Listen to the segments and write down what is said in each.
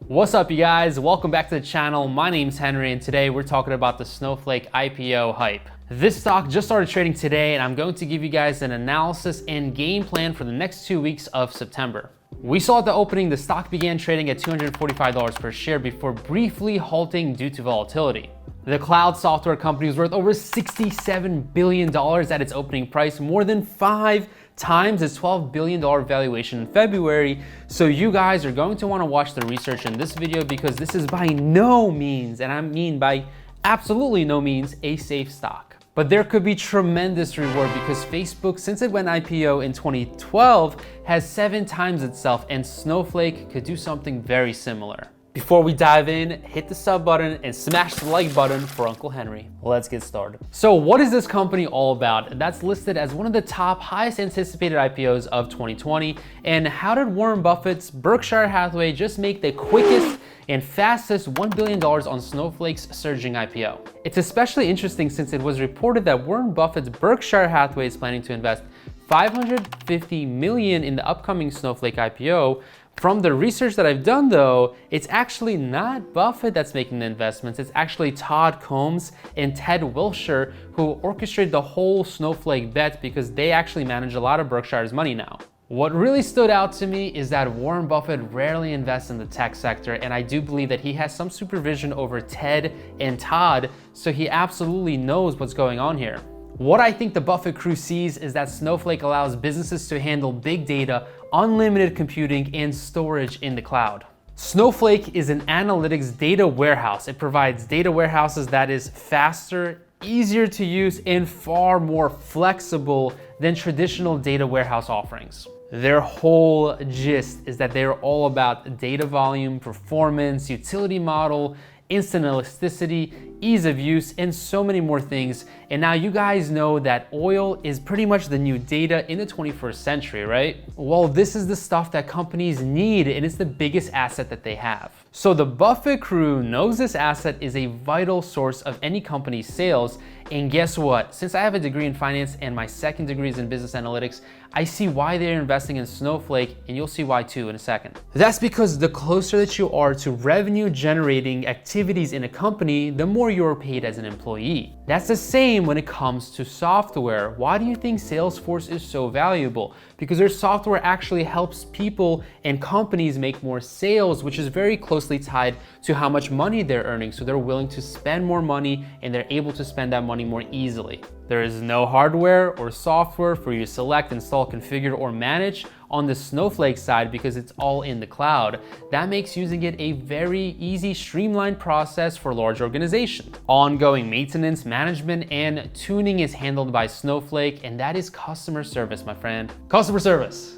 What's up, you guys? Welcome back to the channel. My name's Henry, and today we're talking about the Snowflake IPO hype. This stock just started trading today, and I'm going to give you guys an analysis and game plan for the next 2 weeks of September. We saw at the opening the stock began trading at $245 per share before briefly halting due to volatility. The cloud software company was worth over $67 billion at its opening price, more than 5 times its $12 billion valuation in February. So you guys are going to want to watch the research in this video, because this is by no means, and I mean by absolutely no means, a safe stock. But there could be tremendous reward, because Facebook, since it went IPO in 2012, has 7 times itself, and Snowflake could do something very similar. Before we dive in, hit the sub button and smash the like button for Uncle Henry. Let's get started. So what is this company all about? That's listed as one of the top highest anticipated IPOs of 2020. And how did Warren Buffett's Berkshire Hathaway just make the quickest and fastest $1 billion on Snowflake's surging IPO? It's especially interesting since it was reported that Warren Buffett's Berkshire Hathaway is planning to invest $550 million in the upcoming Snowflake IPO. From the research that I've done though, it's actually not Buffett that's making the investments. It's actually Todd Combs and Ted Wilshire who orchestrated the whole Snowflake bet, because they actually manage a lot of Berkshire's money now. What really stood out to me is that Warren Buffett rarely invests in the tech sector, and I do believe that he has some supervision over Ted and Todd, so he absolutely knows what's going on here. What I think the Buffett crew sees is that Snowflake allows businesses to handle big data, unlimited computing, and storage in the cloud. Snowflake is an analytics data warehouse. It provides data warehouses that is faster, easier to use, and far more flexible than traditional data warehouse offerings. Their whole gist is that they're all about data volume, performance, utility model, instant elasticity, ease of use, and so many more things. And now you guys know that oil is pretty much the new data in the 21st century, right? Well, this is the stuff that companies need, and it's the biggest asset that they have. So the Buffett crew knows this asset is a vital source of any company's sales. And guess what? Since I have a degree in finance and my second degree is in business analytics, I see why they're investing in Snowflake, and you'll see why too in a second. That's because the closer that you are to revenue generating activities in a company, the more you're paid as an employee. That's the same when it comes to software. Why do you think Salesforce is so valuable? Because their software actually helps people and companies make more sales, which is very closely tied to how much money they're earning. So they're willing to spend more money, and they're able to spend that money more easily. There is no hardware or software for you to select, install, configure, or manage on the Snowflake side, because it's all in the cloud. That makes using it a very easy, streamlined process for large organizations. Ongoing maintenance, management, and tuning is handled by Snowflake, and that is customer service, my friend. Customer service.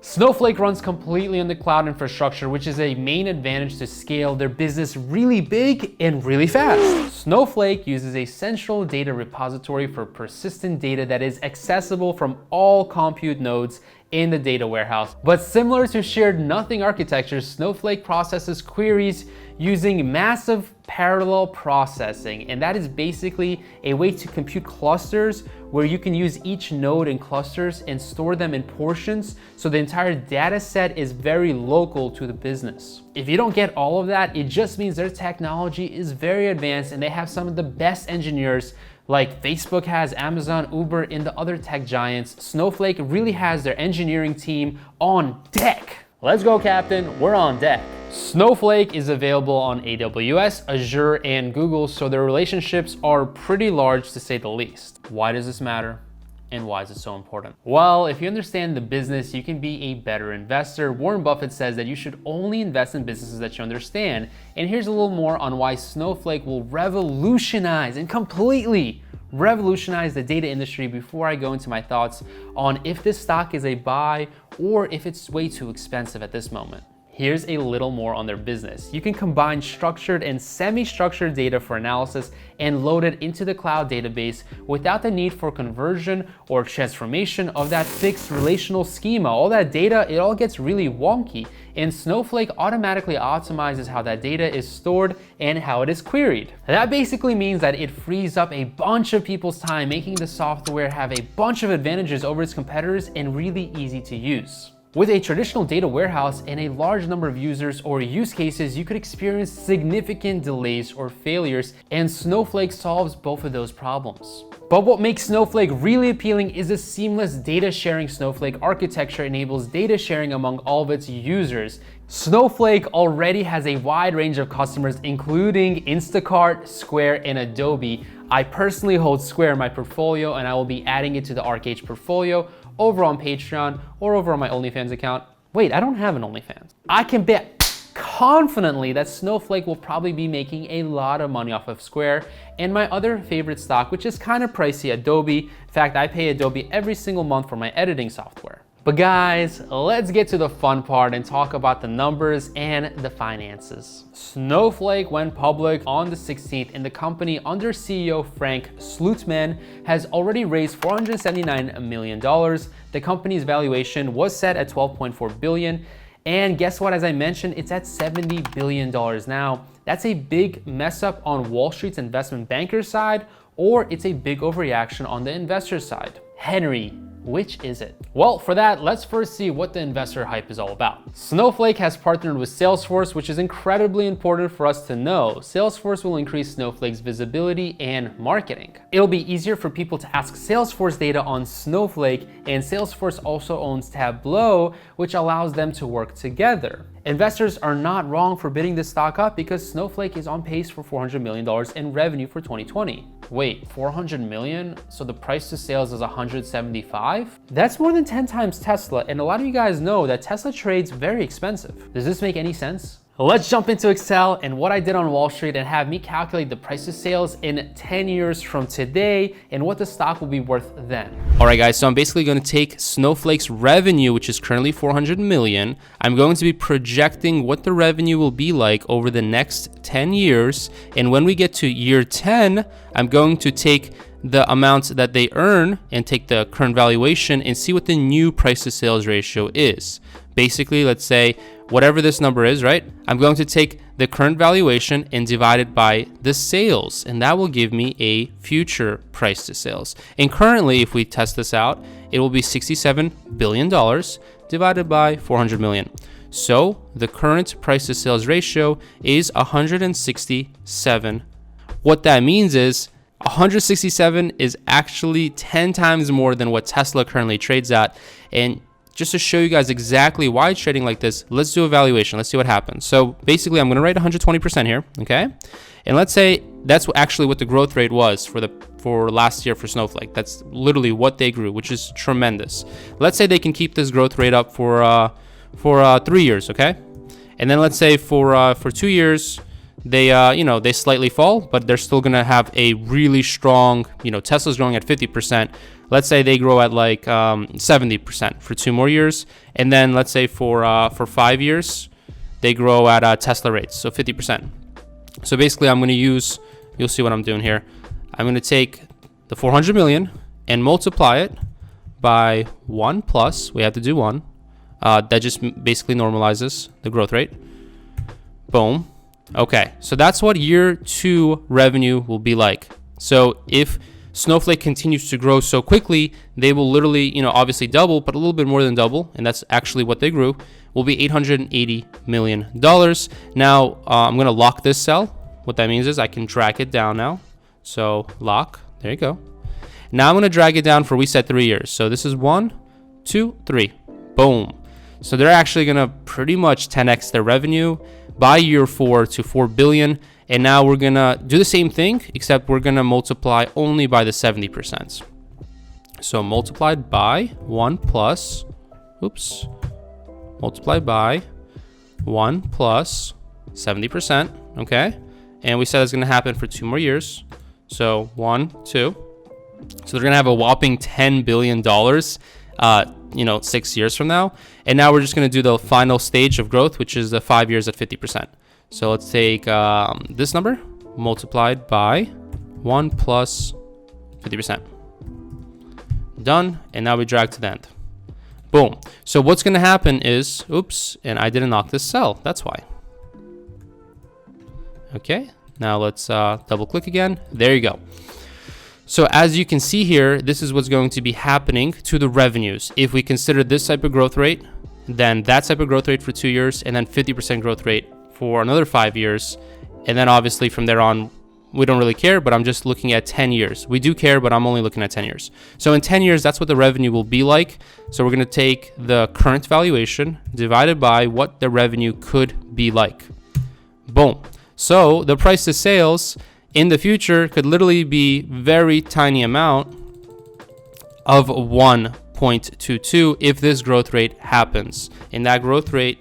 Snowflake runs completely on the cloud infrastructure, which is a main advantage to scale their business really big and really fast. Snowflake uses a central data repository for persistent data that is accessible from all compute nodes in the data warehouse. But similar to shared nothing architecture, Snowflake processes queries using massive parallel processing, and that is basically a way to compute clusters where you can use each node in clusters and store them in portions, so the entire data set is very local to the business. If you don't get all of that, it just means their technology is very advanced, and they have some of the best engineers like Facebook has, Amazon, Uber, and the other tech giants. Snowflake really has their engineering team on deck. Let's go, Captain, we're on deck. Snowflake is available on AWS, Azure, and Google, so their relationships are pretty large to say the least. Why does this matter? And why is it so important? Well, if you understand the business, you can be a better investor. Warren Buffett says that you should only invest in businesses that you understand. And here's a little more on why Snowflake will revolutionize and completely revolutionize the data industry before I go into my thoughts on if this stock is a buy or if it's way too expensive at this moment. Here's a little more on their business. You can combine structured and semi-structured data for analysis and load it into the cloud database without the need for conversion or transformation of that fixed relational schema. All that data, it all gets really wonky, and Snowflake automatically optimizes how that data is stored and how it is queried. That basically means that it frees up a bunch of people's time, making the software have a bunch of advantages over its competitors and really easy to use. With a traditional data warehouse and a large number of users or use cases, you could experience significant delays or failures, and Snowflake solves both of those problems. But what makes Snowflake really appealing is the seamless data sharing. Snowflake architecture enables data sharing among all of its users. Snowflake already has a wide range of customers, including Instacart, Square, and Adobe. I personally hold Square in my portfolio, and I will be adding it to the ArcH portfolio over on Patreon or over on my OnlyFans account. Wait, I don't have an OnlyFans. I can bet confidently that Snowflake will probably be making a lot of money off of Square and my other favorite stock, which is kind of pricey, Adobe. In fact, I pay Adobe every single month for my editing software. But guys, let's get to the fun part and talk about the numbers and the finances. Snowflake went public on the 16th, and the company under CEO Frank Slootman has already raised $479 million. The company's valuation was set at $12.4 billion. And guess what? As I mentioned, it's at $70 billion now. That's a big mess up on Wall Street's investment banker side, or it's a big overreaction on the investor side. Henry, which is it? Well, for that, let's first see what the investor hype is all about. Snowflake has partnered with Salesforce, which is incredibly important for us to know. Salesforce will increase Snowflake's visibility and marketing. It'll be easier for people to ask Salesforce data on Snowflake, and Salesforce also owns Tableau, which allows them to work together. Investors are not wrong for bidding this stock up because Snowflake is on pace for $400 million in revenue for 2020. Wait, 400 million? So the price to sales is 175? That's more than 10 times Tesla, and a lot of you guys know that Tesla trades very expensive. Does this make any sense? Let's jump into Excel and what I did on Wall Street and have me calculate the price to sales in 10 years from today and what the stock will be worth then. All right, guys, so I'm basically going to take Snowflake's revenue, which is currently 400 million. I'm going to be projecting what the revenue will be like over the next 10 years. And when we get to year 10, I'm going to take the amounts that they earn and take the current valuation and see what the new price to sales ratio is. Basically, let's say whatever this number is, right? I'm going to take the current valuation and divide it by the sales, and that will give me a future price to sales. And currently, if we test this out, it will be $67 billion divided by 400 million. So the current price to sales ratio is 167. What that means is 167 is actually 10 times more than what Tesla currently trades at. And just to show you guys exactly why it's trading like this, let's do a valuation. Let's see what happens. So basically, I'm going to write 120% here, okay? And let's say that's actually what the growth rate was for last year for Snowflake. That's literally what they grew, which is tremendous. Let's say they can keep this growth rate up for 3 years, okay? And then let's say for 2 years, they slightly fall, but they're still gonna have a really strong, Tesla's growing at 50%. Let's say they grow at like 70% for 2 more years. And then let's say for 5 years, they grow at Tesla rates, so 50%. So basically I'm gonna use, you'll see what I'm doing here. I'm gonna take the 400 million and multiply it by 1 plus, we have to do 1. That just basically normalizes the growth rate. Boom. Okay, so that's what year 2 revenue will be like. So if Snowflake continues to grow so quickly, they will literally, obviously double, but a little bit more than double, and that's actually what they grew, will be $880 million. Now, I'm going to lock this cell. What that means is I can drag it down now. So lock, there you go. Now I'm going to drag it down for, we said 3 years. So this is 1, 2, 3, boom. So they're actually going to pretty much 10x their revenue by year 4 to 4 billion. And now we're going to do the same thing, except we're going to multiply only by the 70%. So multiplied by 1 plus, multiplied by 1 plus 70%, okay? And we said it's going to happen for 2 more years. So 1, 2. So they're going to have a whopping $10 billion 6 years from now. And now we're just going to do the final stage of growth, which is the 5 years at 50%. So let's take this number multiplied by 1 plus 50%. Done. And now we drag to the end. Boom. So what's going to happen is, and I didn't knock this cell. That's why. Okay. Now let's double click again. There you go. So as you can see here, this is what's going to be happening to the revenues. If we consider this type of growth rate, then that type of growth rate for 2 years, and then 50% growth rate for another 5 years. And then obviously from there on, we don't really care, but I'm just looking at 10 years. We do care, but I'm only looking at 10 years. So in 10 years, that's what the revenue will be like. So we're going to take the current valuation divided by what the revenue could be like. Boom. So the price to sales in the future could literally be very tiny amount of 1.22 if this growth rate happens. And that growth rate,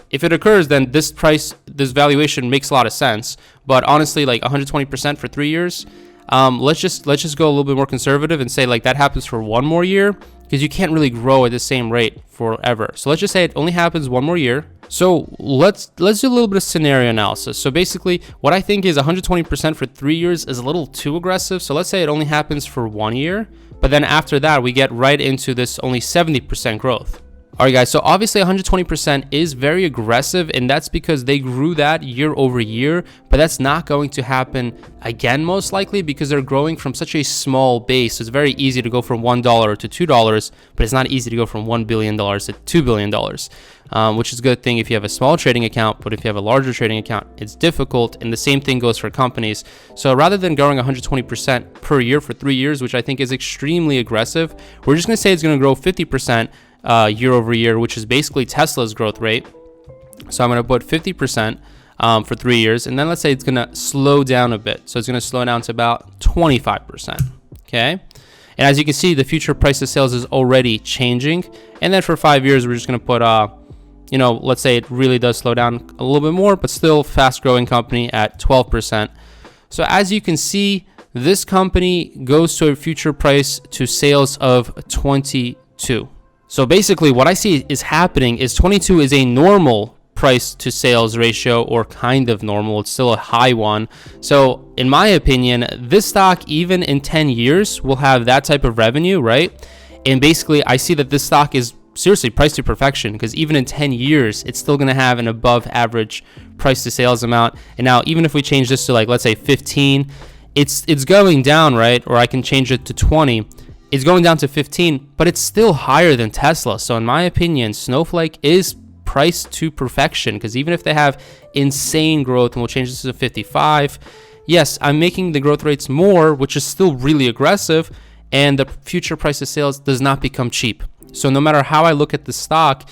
if it occurs, then this valuation makes a lot of sense. But honestly, like 120% for 3 years, let's just go a little bit more conservative and say like that happens for 1 more year, because you can't really grow at the same rate forever. So let's just say it only happens 1 more year. So let's do a little bit of scenario analysis. So basically, what I think is 120% for 3 years is a little too aggressive. So let's say it only happens for 1 year, but then after that, we get right into this only 70% growth. All right, guys, so obviously 120% is very aggressive, and that's because they grew that year over year, but that's not going to happen again, most likely, because they're growing from such a small base. It's very easy to go from $1 to $2, but it's not easy to go from $1 billion to $2 billion, which is a good thing if you have a small trading account, but if you have a larger trading account, it's difficult, and the same thing goes for companies. So rather than growing 120% per year for 3 years, which I think is extremely aggressive, we're just going to say it's going to grow 50% year over year, which is basically Tesla's growth rate. So I'm going to put 50% for 3 years, and then let's say it's going to slow down a bit. So it's going to slow down to about 25%. Okay. And as you can see, the future price of sales is already changing. And then for 5 years, we're just going to put, let's say it really does slow down a little bit more, but still fast growing company at 12%. So as you can see, this company goes to a future price to sales of 22. So basically what I see is happening is 22 is a normal price to sales ratio, or kind of normal. It's still a high one. So in my opinion, this stock, even in 10 years, will have that type of revenue, right? And basically I see that this stock is seriously priced to perfection, because even in 10 years, it's still going to have an above average price to sales amount. And now even if we change this to like, let's say 15, it's going down, right? Or I can change it to 20. It's going down to 15, but it's still higher than Tesla. So in my opinion, Snowflake is priced to perfection, because even if they have insane growth, and we'll change this to 55, yes, I'm making the growth rates more, which is still really aggressive, and the future price of sales does not become cheap. So no matter how I look at the stock,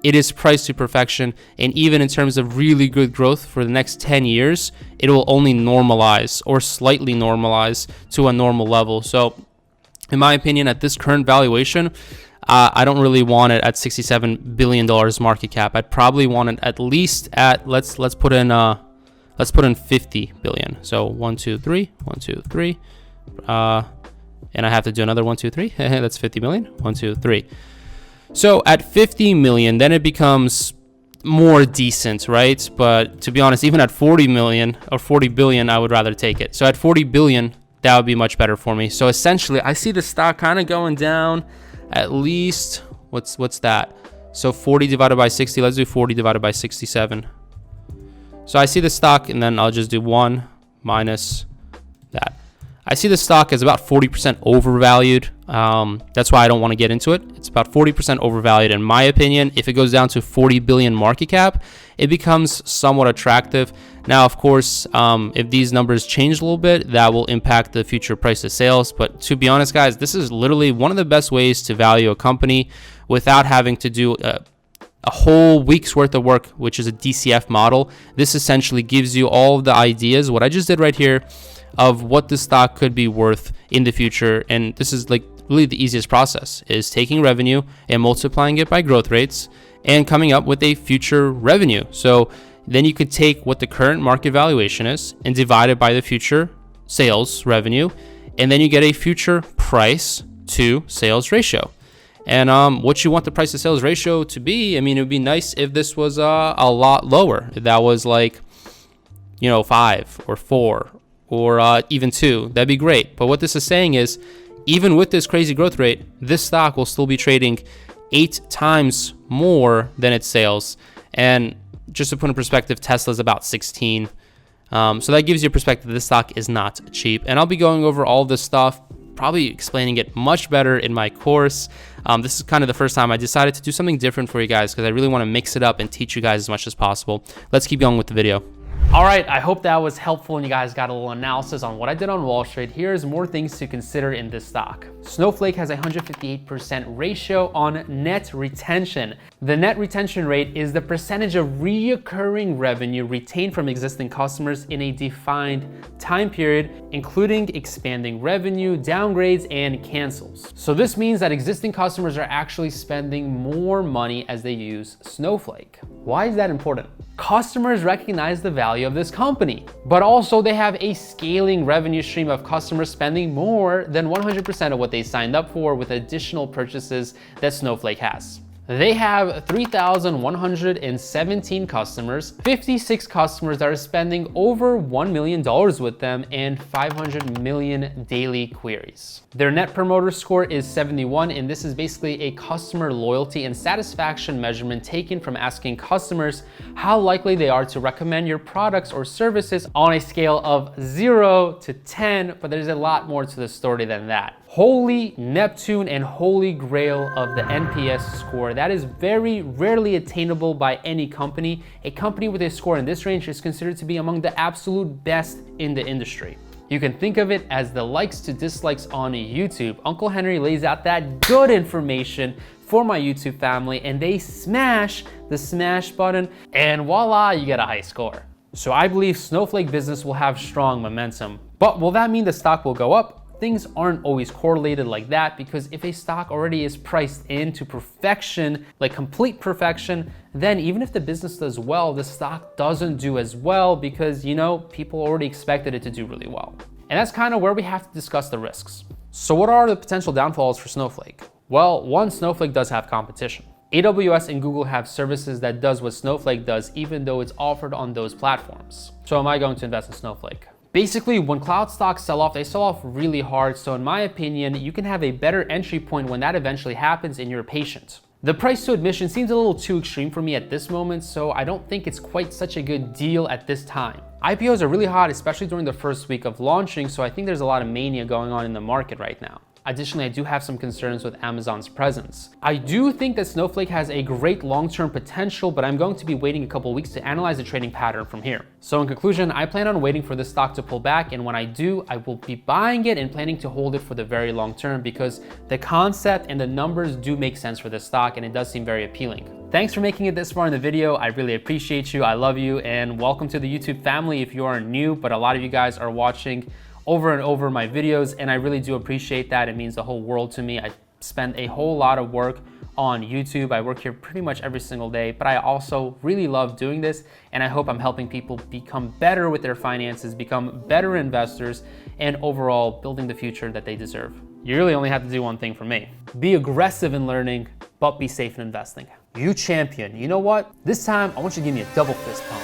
it is priced to perfection. And even in terms of really good growth for the next 10 years, it will only normalize or slightly normalize to a normal level. So in my opinion, at this current valuation, I don't really want it at $67 billion market cap. I'd probably want it at least at, let's put in 50 billion. So 1, 2, 3, 1, 2, 3. And I have to do another 1, 2, 3. That's 50 million. 1, 2, 3. So at 50 million, then it becomes more decent, right? But to be honest, even at 40 million or 40 billion, I would rather take it. So at 40 billion, that would be much better for me. So essentially, I see the stock kind of going down at least, what's that? So 40 divided by 60, let's do 40 divided by 67. So I see the stock, and then I'll just do 1 minus that. I see the stock as about 40% overvalued. That's why I don't want to get into it. It's about 40% overvalued in my opinion. If it goes down to 40 billion market cap, it becomes somewhat attractive. Now, of course, if these numbers change a little bit, that will impact the future price of sales. But to be honest, guys, this is literally one of the best ways to value a company without having to do a whole week's worth of work, which is a DCF model. This essentially gives you all of the ideas, what I just did right here, of what the stock could be worth in the future. And this is like really the easiest process, is taking revenue and multiplying it by growth rates and coming up with a future revenue. So then you could take what the current market valuation is and divide it by the future sales revenue, and then you get a future price to sales ratio. And what you want the price to sales ratio to be, I mean, it would be nice if this was a lot lower. If that was like, 5 or 4 or even 2, that'd be great. But what this is saying is, even with this crazy growth rate, this stock will still be trading 8 times more than its sales. And just to put in perspective, Tesla's about 16. So that gives you a perspective. This stock is not cheap. And I'll be going over all this stuff probably explaining it much better in my course. This is kind of the first time I decided to do something different for you guys because I really want to mix it up and teach you guys as much as possible. Let's keep going with the video. All right, I hope that was helpful and you guys got a little analysis on what I did on Wall Street. Here's more things to consider in this stock. Snowflake has a 158% ratio on net retention. The net retention rate is the percentage of reoccurring revenue retained from existing customers in a defined time period, including expanding revenue, downgrades, and cancels. So this means that existing customers are actually spending more money as they use Snowflake. Why is that important? Customers recognize the value of this company, but also they have a scaling revenue stream of customers spending more than 100% of what they signed up for with additional purchases that Snowflake has. They have 3,117 customers, 56 customers that are spending over $1 million with them, and 500 million daily queries. Their net promoter score is 71, and this is basically a customer loyalty and satisfaction measurement taken from asking customers how likely they are to recommend your products or services on a scale of 0 to 10, but there's a lot more to the story than that. Holy Neptune and holy grail of the NPS score. That is very rarely attainable by any company. A company with a score in this range is considered to be among the absolute best in the industry. You can think of it as the likes to dislikes on YouTube. Uncle Henry lays out that good information for my YouTube family and they smash the smash button and voila, you get a high score. So I believe Snowflake Business will have strong momentum. But will that mean the stock will go up? Things aren't always correlated like that because if a stock already is priced into perfection, like complete perfection, then even if the business does well, the stock doesn't do as well because, people already expected it to do really well. And that's kind of where we have to discuss the risks. So what are the potential downfalls for Snowflake? Well, one, Snowflake does have competition. AWS and Google have services that does what Snowflake does, even though it's offered on those platforms. So am I going to invest in Snowflake? Basically, when cloud stocks sell off, they sell off really hard. So in my opinion, you can have a better entry point when that eventually happens and you're patient. The price to admission seems a little too extreme for me at this moment, so I don't think it's quite such a good deal at this time. IPOs are really hot, especially during the first week of launching, so I think there's a lot of mania going on in the market right now. Additionally, I do have some concerns with Amazon's presence. I do think that Snowflake has a great long-term potential, but I'm going to be waiting a couple weeks to analyze the trading pattern from here. So in conclusion, I plan on waiting for this stock to pull back, and when I do, I will be buying it and planning to hold it for the very long term because the concept and the numbers do make sense for this stock, and it does seem very appealing. Thanks for making it this far in the video. I really appreciate you. I love you, and welcome to the YouTube family if you are new, but a lot of you guys are watching over and over my videos, and I really do appreciate that. It means the whole world to me. I spend a whole lot of work on YouTube. I work here pretty much every single day, but I also really love doing this, and I hope I'm helping people become better with their finances, become better investors, and overall building the future that they deserve. You really only have to do one thing for me. Be aggressive in learning, but be safe in investing. You champion. You know what? This time, I want you to give me a double fist pump.